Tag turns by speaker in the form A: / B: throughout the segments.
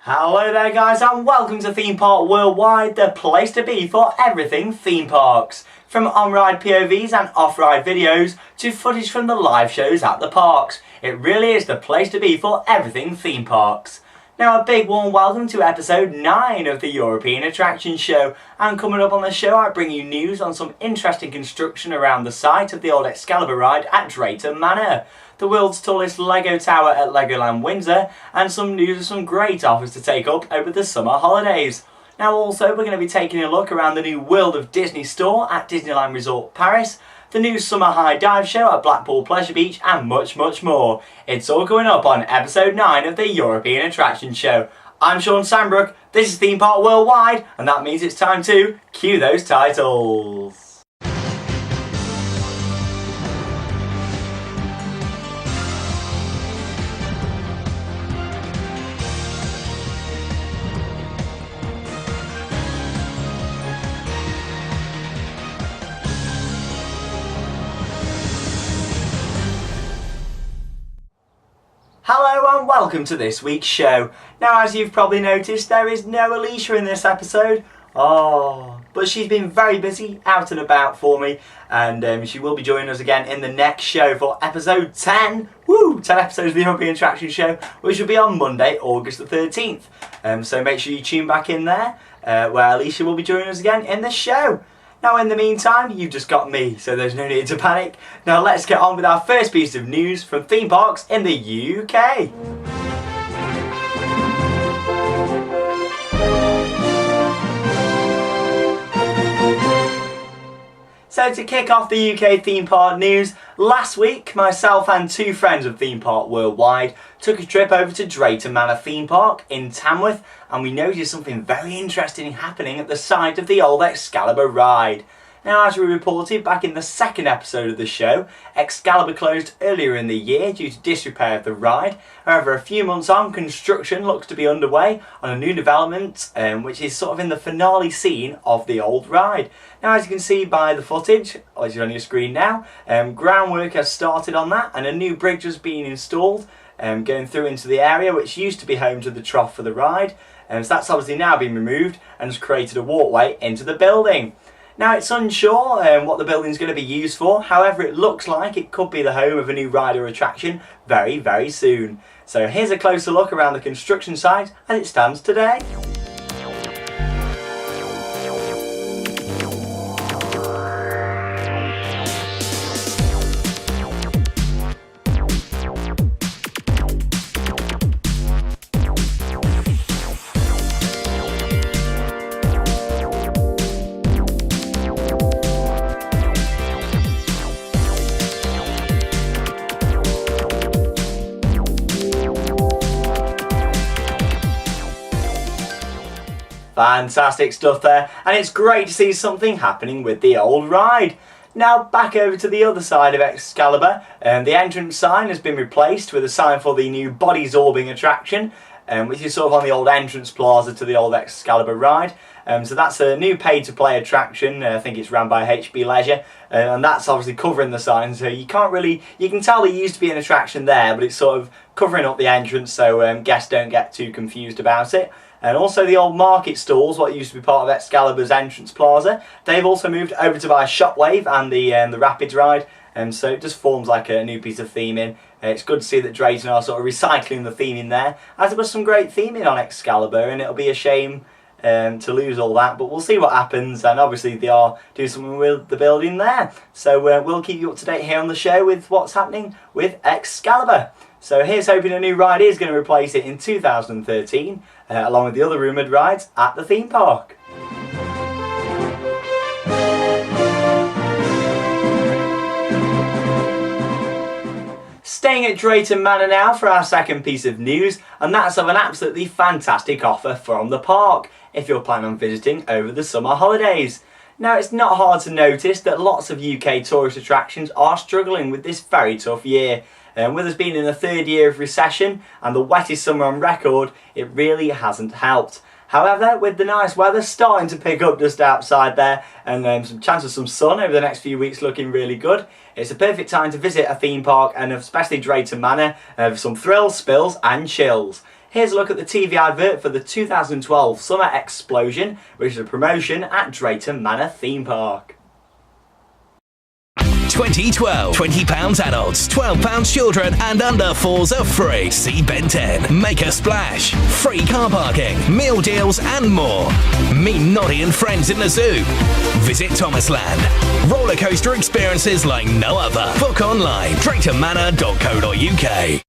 A: Hello there guys and welcome to Theme Park Worldwide, the place to be for everything theme parks. From on-ride POVs and off-ride videos to footage from the live shows at the parks, it really is the place to be for everything theme parks. Now a big warm welcome to episode 9 of the European Attraction Show, and coming up on the show I bring you news on some interesting construction around the site of the old Excalibur ride at Drayton Manor, the world's tallest Lego tower at Legoland Windsor, and some news of some great offers to take up over the summer holidays. Now also we're going to be taking a look around the new World of Disney store at Disneyland Resort Paris, the new Summer High Dive Show at Blackpool Pleasure Beach, and much more. It's all coming up on episode 9 of the European Attraction Show. I'm Shawn Sanbrooke, this is Theme Park Worldwide, and that means it's time to cue those titles. Hello and welcome to this week's show. Now as you've probably noticed, there is no Alysha in this episode. But she's been very busy out and about for me, and she will be joining us again in the next show for episode 10. 10 episodes of the European Attraction Show, which will be on Monday, August the 13th. So make sure you tune back in there, where Alysha will be joining us again in the show. Now in the meantime, you've just got me, so there's no need to panic. Now let's get on with our first piece of news from theme parks in the UK. So to kick off the UK theme park news, last week myself and two friends of Theme Park Worldwide took a trip over to Drayton Manor theme park in Tamworth, and we noticed something very interesting happening at the site of the old Excalibur ride. Now as we reported back in the second episode of the show, Excalibur closed earlier in the year due to disrepair of the ride. However, a few months on, construction looks to be underway on a new development which is sort of in the finale scene of the old ride. Now as you can see by the footage, which is on your screen now, groundwork has started on that and a new bridge has been installed going through into the area which used to be home to the trough for the ride. So that's obviously now been removed and has created a walkway into the building. Now it's unsure what the building is going to be used for, however it looks like it could be the home of a new ride or attraction very soon. So here's a closer look around the construction site as it stands today. Fantastic stuff there, and it's great to see something happening with the old ride. Now back over to the other side of Excalibur, the entrance sign has been replaced with a sign for the new body zorbing attraction, which is sort of on the old entrance plaza to the old Excalibur ride. So that's a new pay-to-play attraction. I think it's run by HB Leisure, and that's obviously covering the sign, so you can tell there used to be an attraction there, but it's sort of covering up the entrance so guests don't get too confused about it. And also the old market stalls, what used to be part of Excalibur's entrance plaza, they've also moved over to buy Shockwave and the Rapids ride, and so it just forms like a new piece of theming. It's good to see that Drayton are sort of recycling the theming there, as there was some great theming on Excalibur, and it'll be a shame to lose all that, but we'll see what happens, and obviously they are doing something with the building there. So we'll keep you up to date here on the show with what's happening with Excalibur. So here's hoping a new ride is going to replace it in 2013, along with the other rumoured rides at the theme park. Staying at Drayton Manor now for our second piece of news, and that's of an absolutely fantastic offer from the park if you're planning on visiting over the summer holidays. Now it's not hard to notice that lots of UK tourist attractions are struggling with this very tough year. With us being in the third year of recession and the wettest summer on record, it really hasn't helped. However, with the nice weather starting to pick up just outside there and some chance of some sun over the next few weeks looking really good, it's a perfect time to visit a theme park, and especially Drayton Manor, for some thrills, spills and chills. here's a look at the TV advert for the 2012 Summer Explosion, which is a promotion at Drayton Manor theme park.
B: 2012. £20 adults, £12 children, and under 4s are free. See Ben 10. Make a splash. Free car parking, meal deals, and more. Meet Noddy and friends in the zoo. Visit Thomasland. Roller coaster experiences like no other. Book online. draytonmanor.co.uk.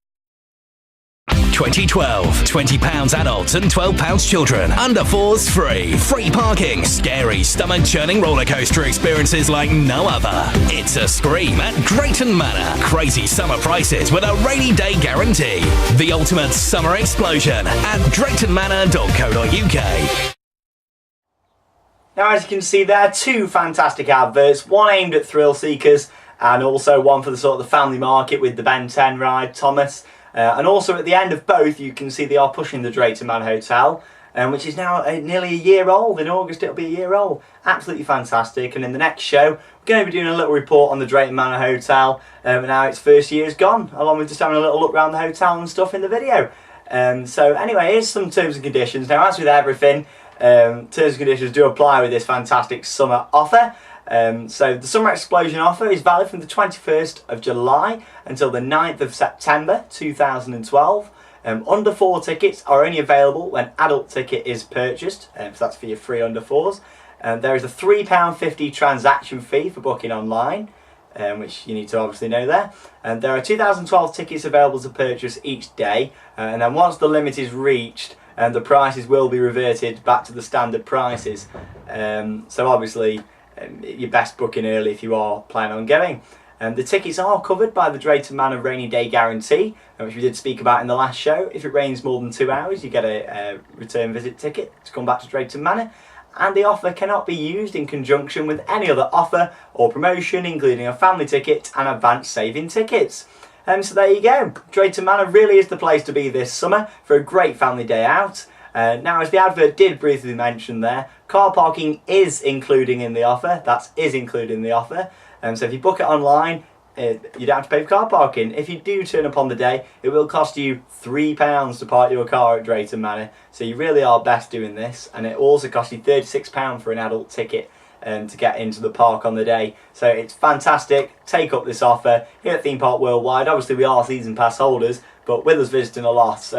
B: 2012. £20 adults and £12 children. Under 4s free. Free parking. Scary, stomach-churning roller coaster experiences like no other. It's a scream at Drayton Manor. Crazy summer prices with a rainy day guarantee. The ultimate summer explosion at draytonmanor.co.uk.
A: Now, as you can see there, two fantastic adverts, one aimed at thrill seekers and also one for the sort of the family market with the Ben 10 ride, Thomas. And also at the end of both, you can see they are pushing the Drayton Manor Hotel, which is now nearly a year old. In August it'll be a year old. Absolutely fantastic. And in the next show, we're going to be doing a little report on the Drayton Manor Hotel and how its first year has gone, along with just having a little look around the hotel and stuff in the video. So anyway, here's some terms and conditions. Now, as with everything, terms and conditions do apply with this fantastic summer offer. So the Summer Explosion offer is valid from the 21st of July until the 9th of September 2012. Under 4 tickets are only available when adult ticket is purchased, so that's for your free under 4s. There is a £3.50 transaction fee for booking online, which you need to obviously know there. There are 2012 tickets available to purchase each day, and then once the limit is reached, the prices will be reverted back to the standard prices. So obviously, you're best booking early if you are planning on going. The tickets are covered by the Drayton Manor rainy day guarantee, which we did speak about in the last show. If it rains more than 2 hours, you get a return visit ticket to come back to Drayton Manor. And the offer cannot be used in conjunction with any other offer or promotion, including a family ticket and advanced saving tickets. So there you go. Drayton Manor really is the place to be this summer for a great family day out. Now, as the advert did briefly mention there, car parking is included in the offer. That is included in the offer. So if you book it online, you don't have to pay for car parking. If you do turn up on the day, it will cost you £3 to park your car at Drayton Manor. So you really are best doing this. And it also costs you £36 for an adult ticket to get into the park on the day. So it's fantastic. Take up this offer here at Theme Park Worldwide. Obviously, we are season pass holders, but with us visiting a lot,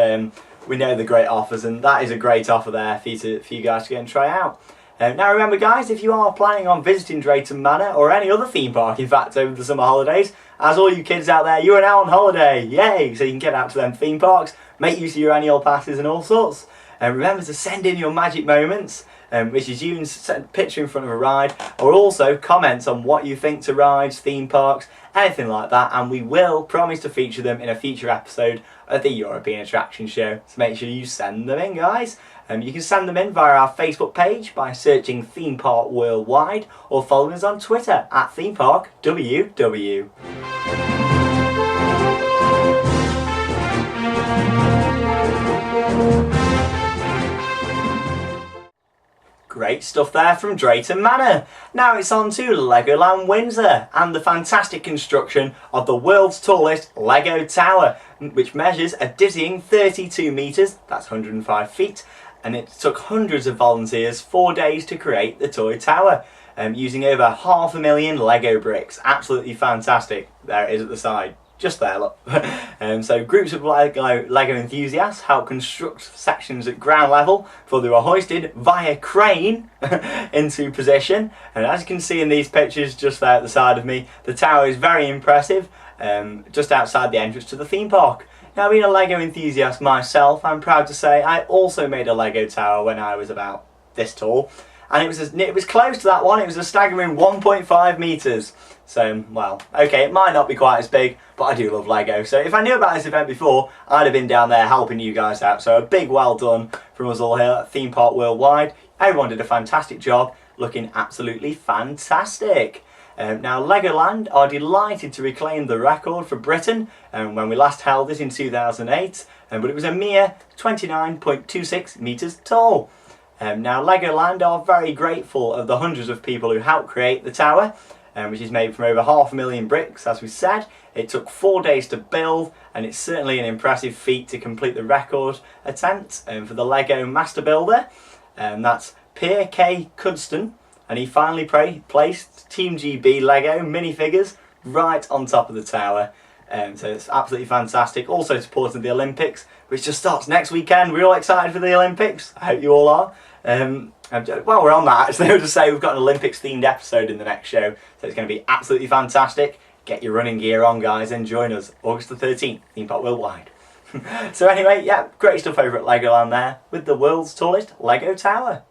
A: we know the great offers, and that is a great offer there for you guys to go and try out. Now remember guys, if you are planning on visiting Drayton Manor or any other theme park in fact over the summer holidays, as all you kids out there, you are now on holiday, yay! So you can get out to them theme parks, make use of your annual passes and all sorts. And remember to send in your magic moments, which is you and picture in front of a ride, or also comments on what you think to rides, theme parks, anything like that, and we will promise to feature them in a future episode of the European Attraction Show. So make sure you send them in, guys. You can send them in via our Facebook page by searching Theme Park Worldwide, or following us on Twitter at Theme Park WW. Great stuff there from Drayton Manor. Now it's on to Legoland Windsor and the fantastic construction of the world's tallest Lego Tower, which measures a dizzying 32 metres, that's 105 feet, and it took hundreds of volunteers 4 days to create the toy tower, using over 500,000 Lego bricks. Absolutely fantastic. There it is at the side. Just there, look. So groups of Lego enthusiasts helped construct sections at ground level before they were hoisted via crane into position. And as you can see in these pictures just there at the side of me, the tower is very impressive, just outside the entrance to the theme park. Now, being a Lego enthusiast myself, I'm proud to say I also made a Lego tower when I was about this tall. And it was close to that one. It was a staggering 1.5 metres. So, well, okay, it might not be quite as big, but I do love Lego. So if I knew about this event before, I'd have been down there helping you guys out. So a big well done from us all here at Theme Park Worldwide. Everyone did a fantastic job, looking absolutely fantastic. Now, Legoland are delighted to reclaim the record for Britain when we last held it in 2008, but it was a mere 29.26 metres tall. Now, Legoland are very grateful of the hundreds of people who helped create the tower, which is made from over 500,000 bricks, as we said. It took 4 days to build, and it's certainly an impressive feat to complete the record attempt for the Lego Master Builder. That's Pierre K. Cudston, and he finally placed Team GB Lego minifigures right on top of the tower. So it's absolutely fantastic. Also supporting the Olympics, which just starts next weekend. We're all excited for the Olympics. I hope you all are. While we're on that, actually, I'll just say we've got an Olympics themed episode in the next show, so it's going to be absolutely fantastic. Get your running gear on, guys, and join us August the 13th, Theme Park Worldwide. So anyway, yeah, great stuff over at Legoland there with the world's tallest Lego tower.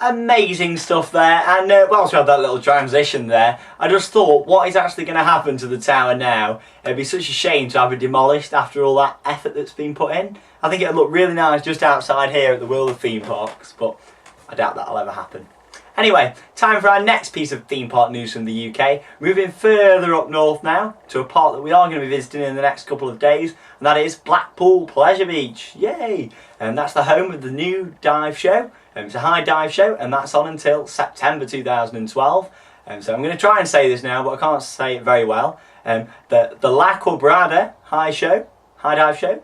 A: Amazing stuff there, and whilst we had that little transition there, I just thought, what is actually going to happen to the tower now? It'd be such a shame to have it demolished after all that effort that's been put in. I think it'd look really nice just outside here at the World of Theme Parks, but I doubt that'll ever happen. Anyway, time for our next piece of theme park news from the UK. Moving further up north now to a park that we are going to be visiting in the next couple of days, and that is Blackpool Pleasure Beach. Yay! And that's the home of the new dive show. It's a high dive show, and that's on until September 2012. So I'm going to try and say this now, but I can't say it very well. The La Quebrada high dive show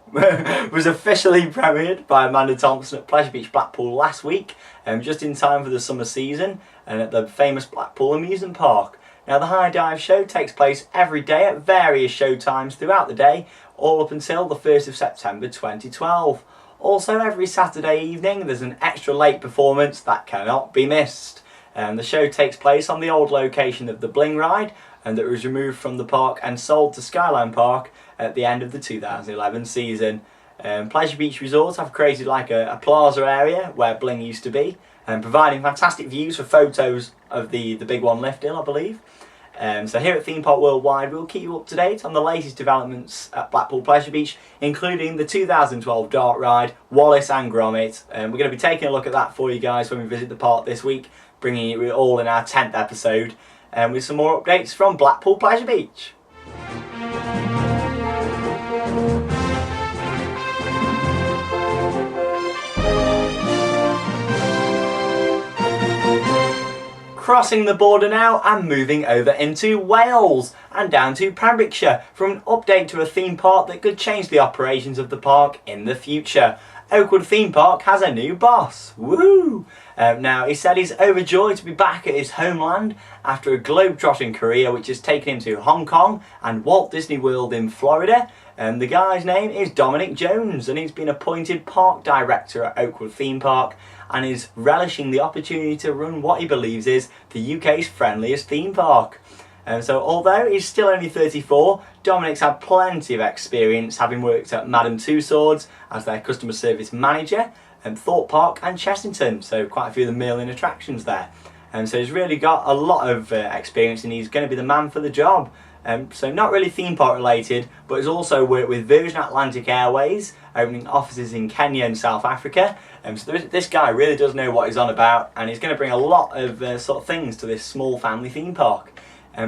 A: was officially premiered by Amanda Thompson at Pleasure Beach Blackpool last week, just in time for the summer season, and at the famous Blackpool amusement park. Now the high dive show takes place every day at various show times throughout the day, all up until the 1st of September 2012. Also, every Saturday evening there's an extra late performance that cannot be missed. The show takes place on the old location of the Bling ride, and that was removed from the park and sold to Skyline Park at the end of the 2011 season. Pleasure Beach Resorts have created like a plaza area where Bling used to be, and providing fantastic views for photos of the big one lift hill, I believe. So here at Theme Park Worldwide, we'll keep you up to date on the latest developments at Blackpool Pleasure Beach, including the 2012 Dart Ride, Wallace and Gromit. We're going to be taking a look at that for you guys when we visit the park this week, bringing it all in our 10th episode, with some more updates from Blackpool Pleasure Beach. Crossing the border now and moving over into Wales and down to Pembrokeshire for an update to a theme park that could change the operations of the park in the future. Oakwood Theme Park has a new boss. Woo! Now, he said he's overjoyed to be back at his homeland after a globe-trotting career which has taken him to Hong Kong and Walt Disney World in Florida. And the guy's name is Dominic Jones, and he's been appointed park director at Oakwood Theme Park and is relishing the opportunity to run what he believes is the UK's friendliest theme park. So although he's still only 34, Dominic's had plenty of experience, having worked at Madame Tussauds as their customer service manager, Thorpe Park and Chessington, so quite a few of the Merlin attractions there. So he's really got a lot of experience, and he's going to be the man for the job. So not really theme park related, but he's also worked with Virgin Atlantic Airways, opening offices in Kenya and South Africa. So this guy really does know what he's on about, and he's going to bring a lot of sort of things to this small family theme park.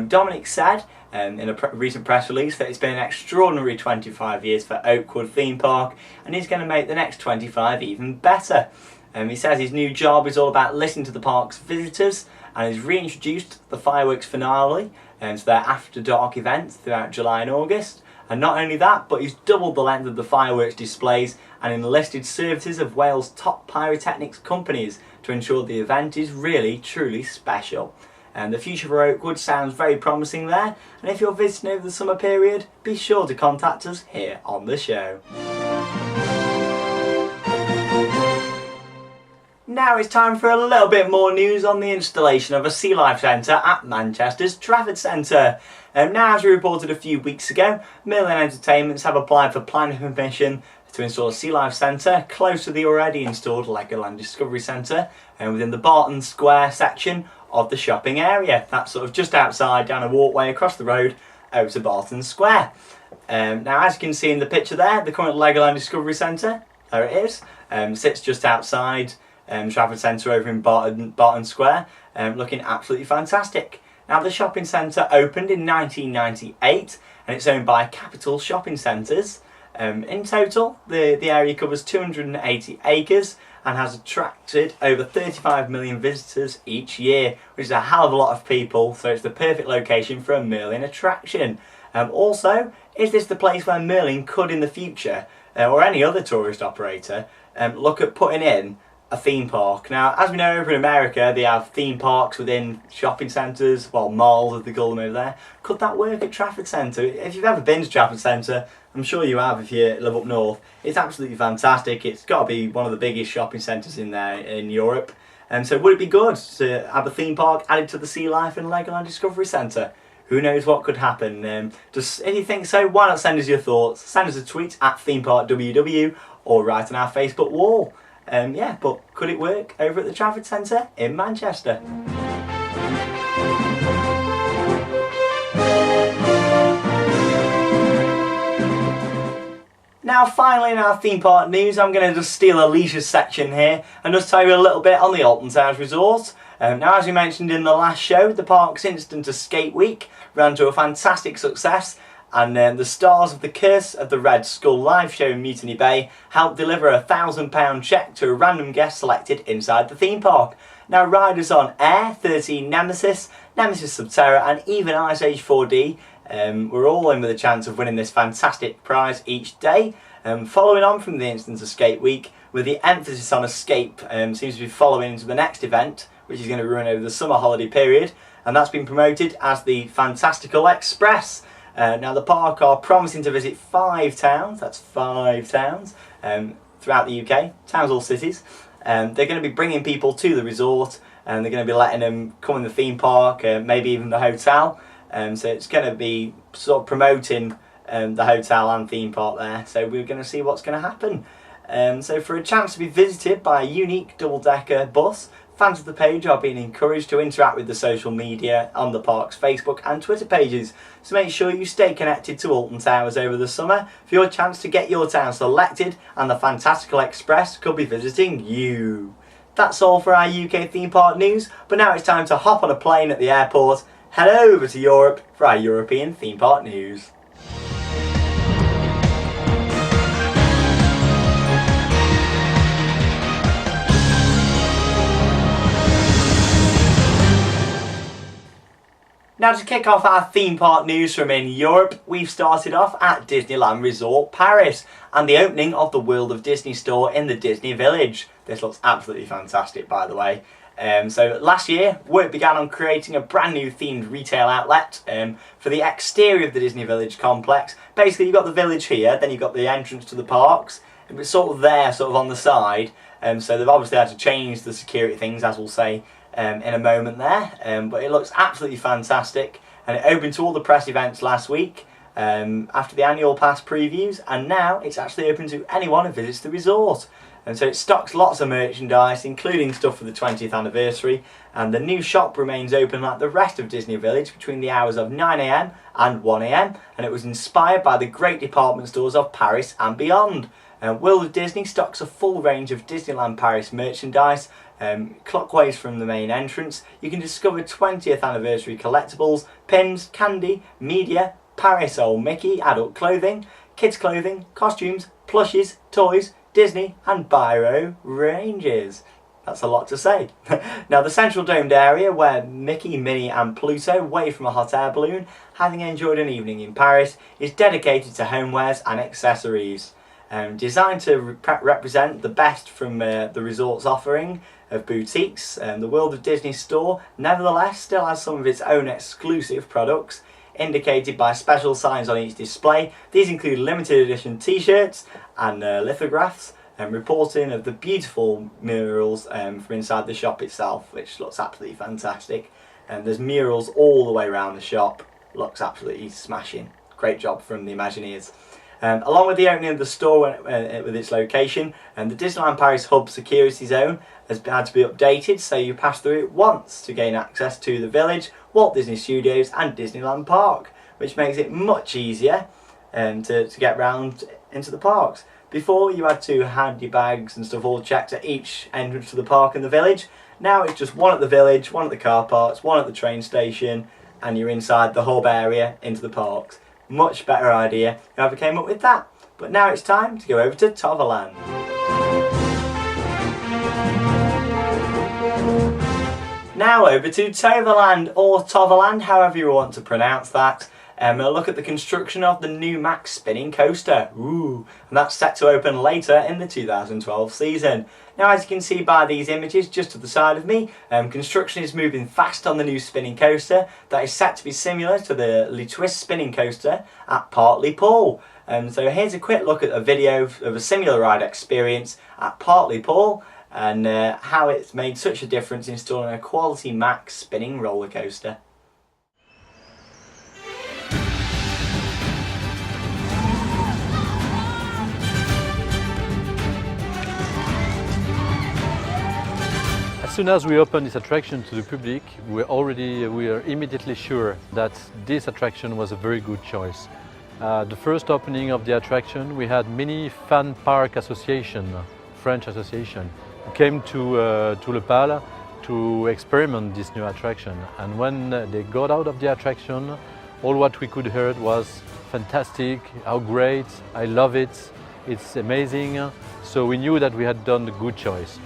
A: Dominic said in a recent press release that it's been an extraordinary 25 years for Oakwood Theme Park, and he's going to make the next 25 even better. He says his new job is all about listening to the park's visitors, and has reintroduced the fireworks finale to their after dark events throughout July and August. And not only that, but he's doubled the length of the fireworks displays and enlisted services of Wales' top pyrotechnics companies to ensure the event is really truly special. And the future for Oakwood sounds very promising there, and if you're visiting over the summer period, be sure to contact us here on the show. Now it's time for a little bit more news on the installation of a Sea Life Centre at Manchester's Trafford Centre. Now, as we reported a few weeks ago, Merlin Entertainments have applied for planning permission to install a Sea Life Centre close to the already installed Legoland Discovery Centre within the Barton Square section of the shopping area. That's sort of just outside, down a walkway across the road over to Barton Square. Now, as you can see in the picture there, the current Legoland Discovery Centre, there it is, sits just outside Trafford Centre over in Barton Square, looking absolutely fantastic. Now, the shopping centre opened in 1998 and it's owned by Capital Shopping Centres. In total, the area covers 280 acres and has attracted over 35 million visitors each year, which is a hell of a lot of people, so it's the perfect location for a Merlin attraction. Also, is this the place where Merlin could in the future, or any other tourist operator, look at putting in a theme park? Now, as we know, over in America they have theme parks within shopping centres, well, malls as they call them over there. Could that work at Trafford Centre? If you've ever been to Trafford Centre, I'm sure you have if you live up north, it's absolutely fantastic. It's got to be one of the biggest shopping centres in there in Europe. So would it be good to have a theme park added to the Sea Life and Legoland Discovery Centre? Who knows what could happen? If you think so, why not send us your thoughts? Send us a tweet at themeparkww or write on our Facebook wall. Yeah, but could it work over at the Trafford Centre in Manchester? Now finally in our theme park news, I'm going to just steal Alysha's section here and just tell you a little bit on the Alton Towers Resort. Now, as we mentioned in the last show, the park's Instant Escape Week ran to a fantastic success, and the stars of the Curse of the Red Skull live show in Mutiny Bay helped deliver a £1,000 cheque to a random guest selected inside the theme park. Now, riders on Air, 13 Nemesis, Nemesis Subterra and even Ice Age 4D were all in with a chance of winning this fantastic prize each day. Following on from the Instant Escape Week, with the emphasis on escape seems to be following into the next event, which is going to run over the summer holiday period, and that's been promoted as the Fantastical Express. Now the park are promising to visit 5 towns, that's 5 towns, throughout the UK, towns or cities. They're going to be bringing people to the resort, and they're going to be letting them come in the theme park, maybe even the hotel. So it's going to be sort of promoting the hotel and theme park there, so we're going to see what's going to happen. So for a chance to be visited by a unique double-decker bus, fans of the page are being encouraged to interact with the social media on the park's Facebook and Twitter pages. So make sure you stay connected to Alton Towers over the summer for your chance to get your town selected, and the Fantastical Express could be visiting you. That's all for our UK theme park news, but now it's time to hop on a plane at the airport, head over to Europe for our European theme park news. Now, to kick off our theme park news from in Europe, we've started off at Disneyland Resort Paris and the opening of the World of Disney store in the Disney Village. This looks absolutely fantastic, by the way. So last year, work began on creating a brand new themed retail outlet for the exterior of the Disney Village complex. Basically, you've got the village here, then you've got the entrance to the parks. It was sort of there, sort of on the side. So they've obviously had to change the security things, as we'll say in a moment there, but it looks absolutely fantastic, and it opened to all the press events last week after the annual pass previews, and now it's actually open to anyone who visits the resort. And so it stocks lots of merchandise, including stuff for the 20th anniversary, and the new shop remains open like the rest of Disney Village between the hours of 9 AM and 1 AM, and it was inspired by the great department stores of Paris and beyond. World of Disney stocks a full range of Disneyland Paris merchandise. Clockwise from the main entrance, you can discover 20th anniversary collectibles, pins, candy, media, Paris Old Mickey, adult clothing, kids clothing, costumes, plushes, toys, Disney and Biro ranges. That's a lot to say. Now, the central domed area where Mickey, Minnie and Pluto wave from a hot air balloon, having enjoyed an evening in Paris, is dedicated to homewares and accessories. Designed to represent the best from the resort's offering of boutiques, the World of Disney store nevertheless still has some of its own exclusive products, indicated by special signs on each display. These include limited edition t-shirts and lithographs, reporting of the beautiful murals from inside the shop itself, which looks absolutely fantastic. There's murals all the way around the shop, looks absolutely smashing. Great job from the Imagineers. Along with the opening of the store with its location, the Disneyland Paris Hub security zone has had to be updated, so you pass through it once to gain access to the village, Walt Disney Studios and Disneyland Park, which makes it much easier to get round into the parks. Before, you had to hand your bags and stuff all checked at each entrance to the park and the village. Now it's just one at the village, one at the car parks, one at the train station, and you're inside the hub area into the parks. Much better idea. Whoever came up with that, But now it's time to go over to Toverland. Now over to Toverland, or Toverland, however you want to pronounce that. We'll look at the construction of the new Max spinning coaster. Ooh, and that's set to open later in the 2012 season. Now, as you can see by these images just to the side of me, construction is moving fast on the new spinning coaster that is set to be similar to the Le Twist spinning coaster at Hartlepool. So here's a quick look at a video of a similar ride experience at Hartlepool and how it's made such a difference installing a quality Max spinning roller coaster.
C: As soon as we opened this attraction to the public, we are immediately sure that this attraction was a very good choice. The first opening of the attraction, we had many fan park association, French association, who came to Le Pal to experiment this new attraction. And when they got out of the attraction, all what we could hear was fantastic, how great, I love it, it's amazing. So we knew that we had done a good choice.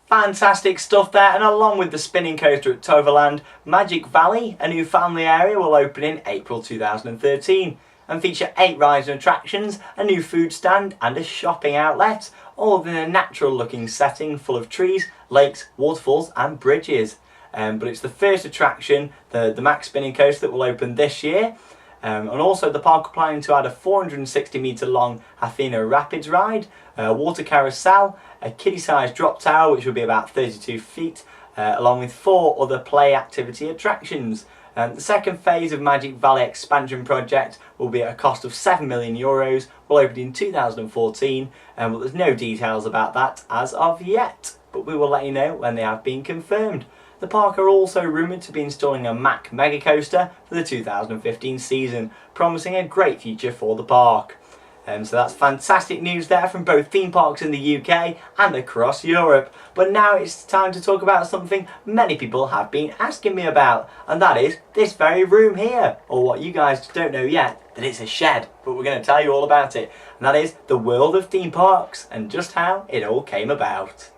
A: Fantastic stuff there, and along with the spinning coaster at Toverland, Magic Valley, a new family area, will open in April 2013 and feature 8 rides and attractions, a new food stand and a shopping outlet, all within a natural looking setting full of trees, lakes, waterfalls and bridges. But it's the first attraction, the Max spinning coaster, that will open this year. And also the park are planning to add a 460 metre long Athena Rapids ride, a water carousel, a kiddie-sized drop tower which will be about 32 feet, along with 4 other play activity attractions. The second phase of Magic Valley expansion project will be at a cost of €7 million, will open in 2014, but there's no details about that as of yet, but we will let you know when they have been confirmed. The park are also rumoured to be installing a Mack Mega Coaster for the 2015 season, promising a great future for the park. So that's fantastic news there from both theme parks in the UK and across Europe. But now it's time to talk about something many people have been asking me about, and that is this very room here, or what you guys don't know yet, that it's a shed, but we're going to tell you all about it, and that is the world of theme parks and just how it all came about.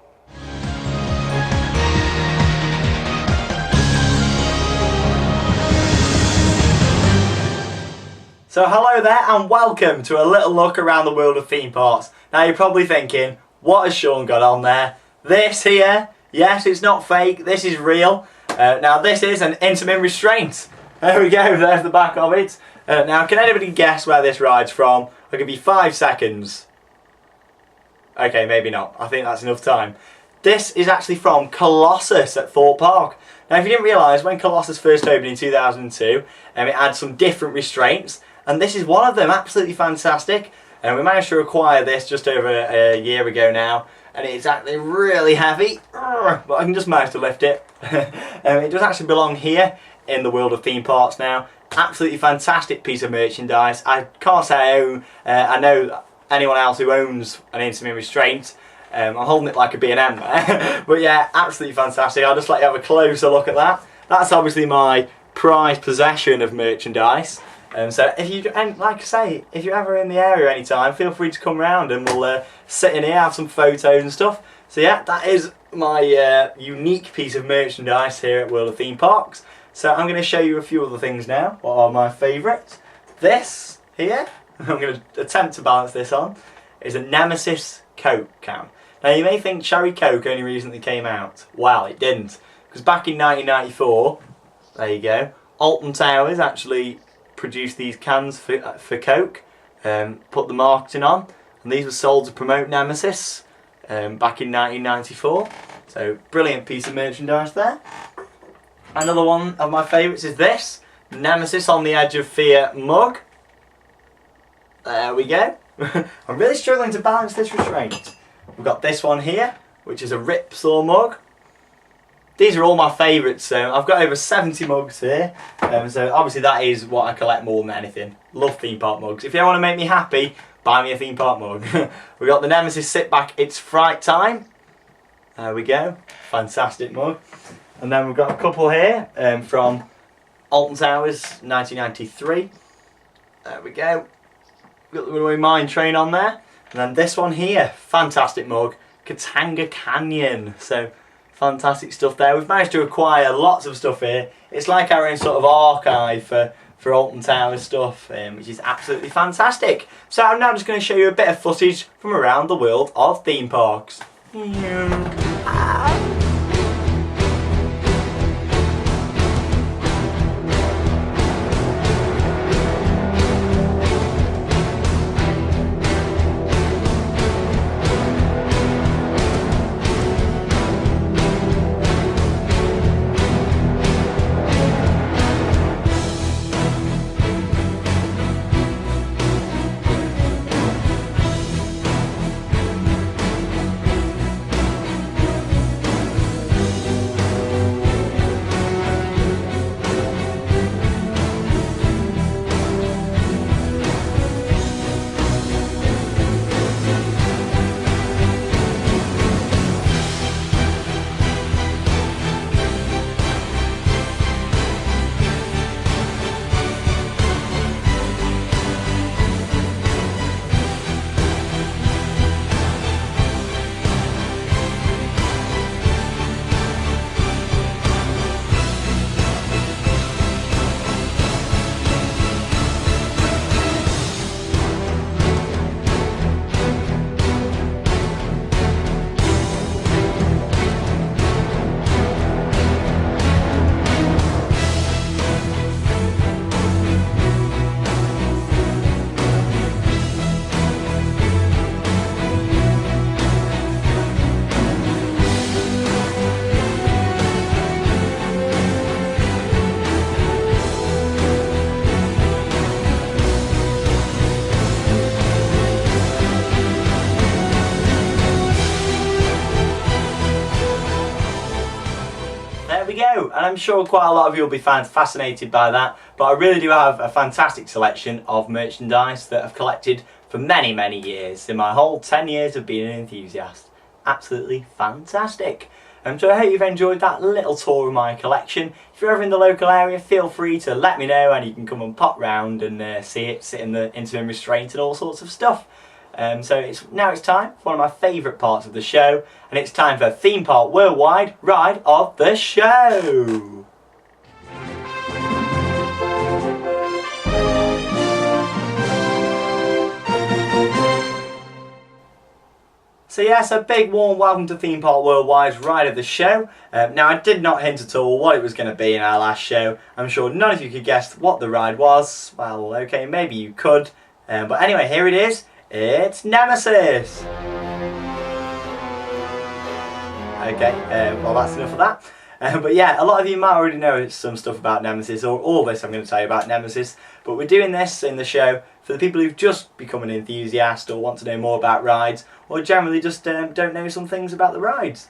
A: So hello there and welcome to a little look around the world of theme parks. Now you're probably thinking, what has Shawn got on there? This here, yes, it's not fake, this is real. Now this is an intimate restraint. There we go, there's the back of it. Now can anybody guess where this ride's from? I'll give you 5 seconds. Okay, maybe not, I think that's enough time. This is actually from Colossus at Thorpe Park. Now if you didn't realise, when Colossus first opened in 2002, it had some different restraints. And this is one of them, absolutely fantastic. And we managed to acquire this just over a year ago now. And it's actually really heavy, but I can just manage to lift it. It does actually belong here in the world of theme parks now. Absolutely fantastic piece of merchandise. I can't say I know anyone else who owns an intimate restraint. I'm holding it like a B&M there. But yeah, absolutely fantastic. I'll just let you have a closer look at that. That's obviously my prized possession of merchandise. So if you, and like I say, if you're ever in the area anytime, feel free to come round and we'll sit in here, have some photos and stuff. So yeah, that is my unique piece of merchandise here at World of Theme Parks. So I'm going to show you a few other things now. What are my favourites? This here, I'm going to attempt to balance this on, is a Nemesis Coke can. Now you may think Cherry Coke only recently came out. Well, it didn't. Because back in 1994, there you go, Alton Towers actually produced these cans for Coke, put the marketing on, and these were sold to promote Nemesis back in 1994. So brilliant piece of merchandise there. Another one of my favourites is this Nemesis on the Edge of Fear mug. There we go. I'm really struggling to balance this restraint. We've got this one here, which is a Ripsaw mug. These are all my favourites. I've got over 70 mugs here. So obviously that is what I collect more than anything. Love theme park mugs. If you want to make me happy, buy me a theme park mug. We've got the Nemesis Sit Back, It's Fright Time. There we go. Fantastic mug. And then we've got a couple here from Alton Towers, 1993. There we go. Got the Runaway Mine Train on there. And then this one here, fantastic mug, Katanga Canyon. So fantastic stuff there. We've managed to acquire lots of stuff here. It's like our own sort of archive for Alton Towers stuff, which is absolutely fantastic. So I'm now just going to show you a bit of footage from around the world of theme parks. Go, and I'm sure quite a lot of you will be fascinated by that, but I really do have a fantastic selection of merchandise that I've collected for many years in my whole 10 years of being an enthusiast. Absolutely fantastic. So I hope you've enjoyed that little tour of my collection. If you're ever in the local area, feel free to let me know and you can come and pop round and see it, sit in the interim restraint and all sorts of stuff. So now it's time for one of my favourite parts of the show, and it's time for Theme Park Worldwide Ride of the Show. So yes, a big warm welcome to Theme Park Worldwide's Ride of the Show. Now I did not hint at all what it was going to be in our last show. I'm sure none of you could guess what the ride was. Well, okay, maybe you could. But anyway, here it is. It's Nemesis! Okay, well that's enough of that. But yeah, a lot of you might already know some stuff about Nemesis, or all this I'm going to tell you about Nemesis. But we're doing this in the show for the people who've just become an enthusiast, or want to know more about rides, or generally just don't know some things about the rides.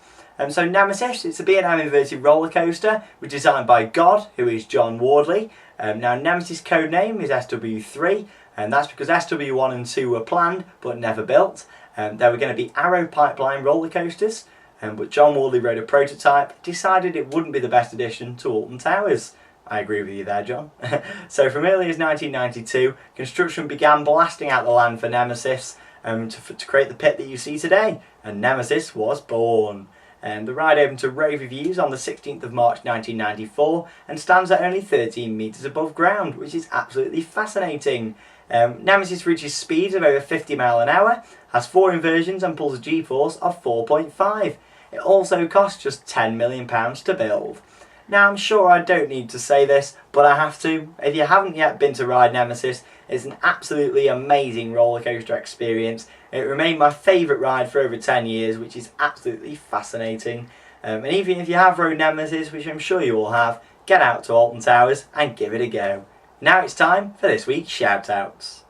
A: So Nemesis, it's a B&M inverted roller coaster, which is designed by God, who is John Wardley. Now Nemesis code name is SW3. And that's because SW1 and 2 were planned but never built. They were going to be Arrow Pipeline roller coasters, but John Wardley rode a prototype, decided it wouldn't be the best addition to Alton Towers. I agree with you there, John. So from early as 1992, construction began blasting out the land for Nemesis to create the pit that you see today, and Nemesis was born. The ride opened to rave reviews on the 16th of March 1994 and stands at only 13 metres above ground, which is absolutely fascinating. Nemesis reaches speeds of over 50 miles an hour, has 4 inversions and pulls a G-force of 4.5. It also costs just £10 million to build. Now I'm sure I don't need to say this, but I have to. If you haven't yet been to ride Nemesis, it's an absolutely amazing roller coaster experience. It remained my favourite ride for over 10 years, which is absolutely fascinating. And even if you have rode Nemesis, which I'm sure you all have, get out to Alton Towers and give it a go. Now it's time for this week's shout-outs.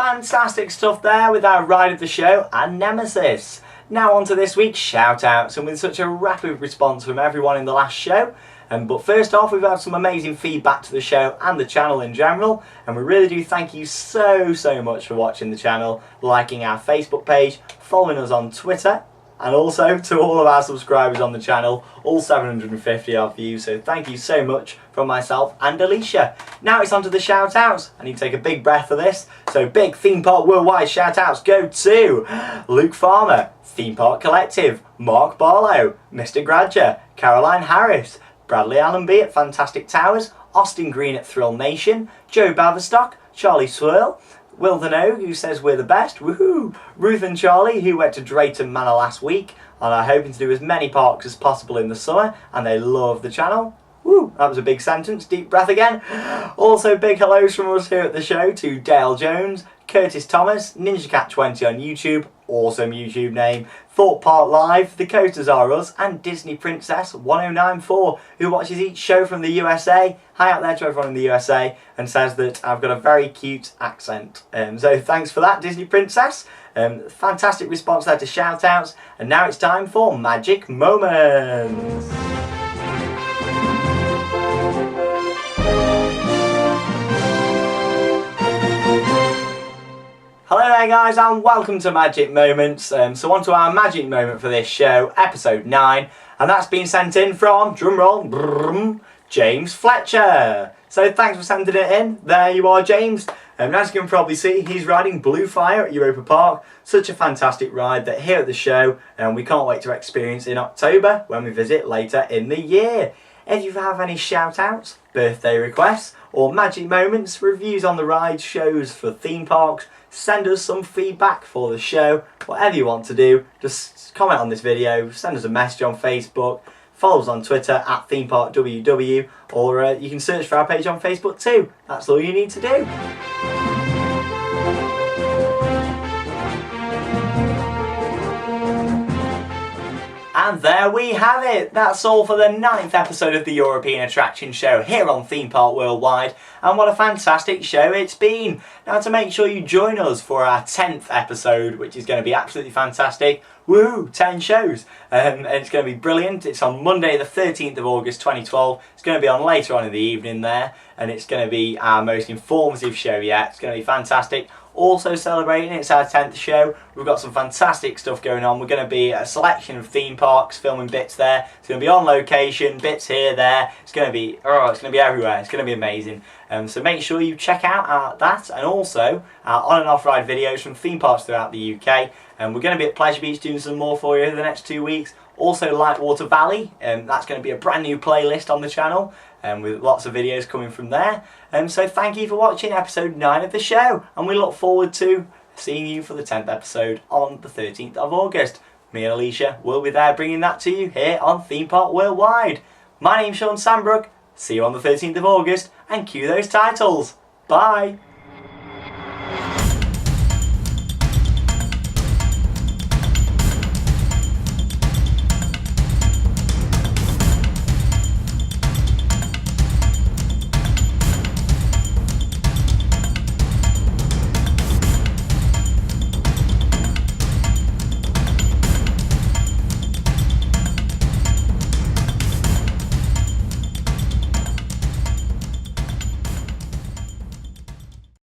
A: fantastic stuff there with our ride of the show and Nemesis. Now on to this week's shout outs, and with such a rapid response from everyone in the last show. But first off, we've had some amazing feedback to the show and the channel in general, and we really do thank you so much for watching the channel, liking our Facebook page, following us on Twitter, and also to all of our subscribers on the channel, all 750 of you, so thank you so much from myself and Alysha. Now it's on to the shout outs. I need to take a big breath for this, so big Theme Park Worldwide shout outs go to Luke Farmer, Theme Park Collective, Mark Barlow, Mr. Gradger, Caroline Harris, Bradley Allenby at Fantastic Towers, Austin Green at Thrill Nation, Joe Baverstock, Charlie Swirl, Will the Know, who says we're the best, woohoo! Ruth and Charlie, who went to Drayton Manor last week and are hoping to do as many parks as possible in the summer, and they love the channel. Woo, that was a big sentence, deep breath again. Also big hellos from us here at the show to Dale Jones, Curtis Thomas, NinjaCat20 on YouTube, awesome YouTube name, Thought Park Live, The Coasters Are Us, and Disney Princess 1094, who watches each show from the USA. Hi out there to everyone in the USA, and says that I've got a very cute accent. So thanks for that, Disney Princess. Fantastic response there to shout outs, and now it's time for Magic Moments. Hello there guys, and welcome to Magic Moments. So on to our magic moment for this show, episode 9, and that's been sent in from, drumroll, James Fletcher. So thanks for sending it in. There you are, James. And as you can probably see, he's riding Blue Fire at Europa Park. Such a fantastic ride that here at the show, and we can't wait to experience in October when we visit later in the year. If you have any shout outs, birthday requests, or magic moments, reviews on the ride, shows for theme parks, send us some feedback for the show, whatever you want to do, just comment on this video, send us a message on Facebook, follow us on Twitter at ThemeParkWW, or you can search for our page on Facebook too. That's all you need to do. And there we have it. That's all for the 9th episode of the European Attraction Show here on Theme Park Worldwide. And what a fantastic show it's been. Now to make sure you join us for our 10th episode, which is going to be absolutely fantastic. Woo! 10 shows. And it's going to be brilliant. It's on Monday the 13th of August 2012. It's going to be on later on in the evening there. And it's going to be our most informative show yet. It's going to be fantastic. Also celebrating, it's our 10th show. We've got some fantastic stuff going on. We're going to be a selection of theme parks, filming bits there. It's going to be on location, bits here, there. It's going to be, it's going to be everywhere. It's going to be amazing. So make sure you check out that, and also our on and off ride videos from theme parks throughout the UK. And we're going to be at Pleasure Beach doing some more for you in the next 2 weeks. Also Lightwater Valley, that's going to be a brand new playlist on the channel, with lots of videos coming from there. So thank you for watching episode 9 of the show, and we look forward to seeing you for the 10th episode on the 13th of August. Me and Alysha will be there bringing that to you here on Theme Park Worldwide. My name's Shawn Sanbrooke. See you on the 13th of August, and cue those titles. Bye!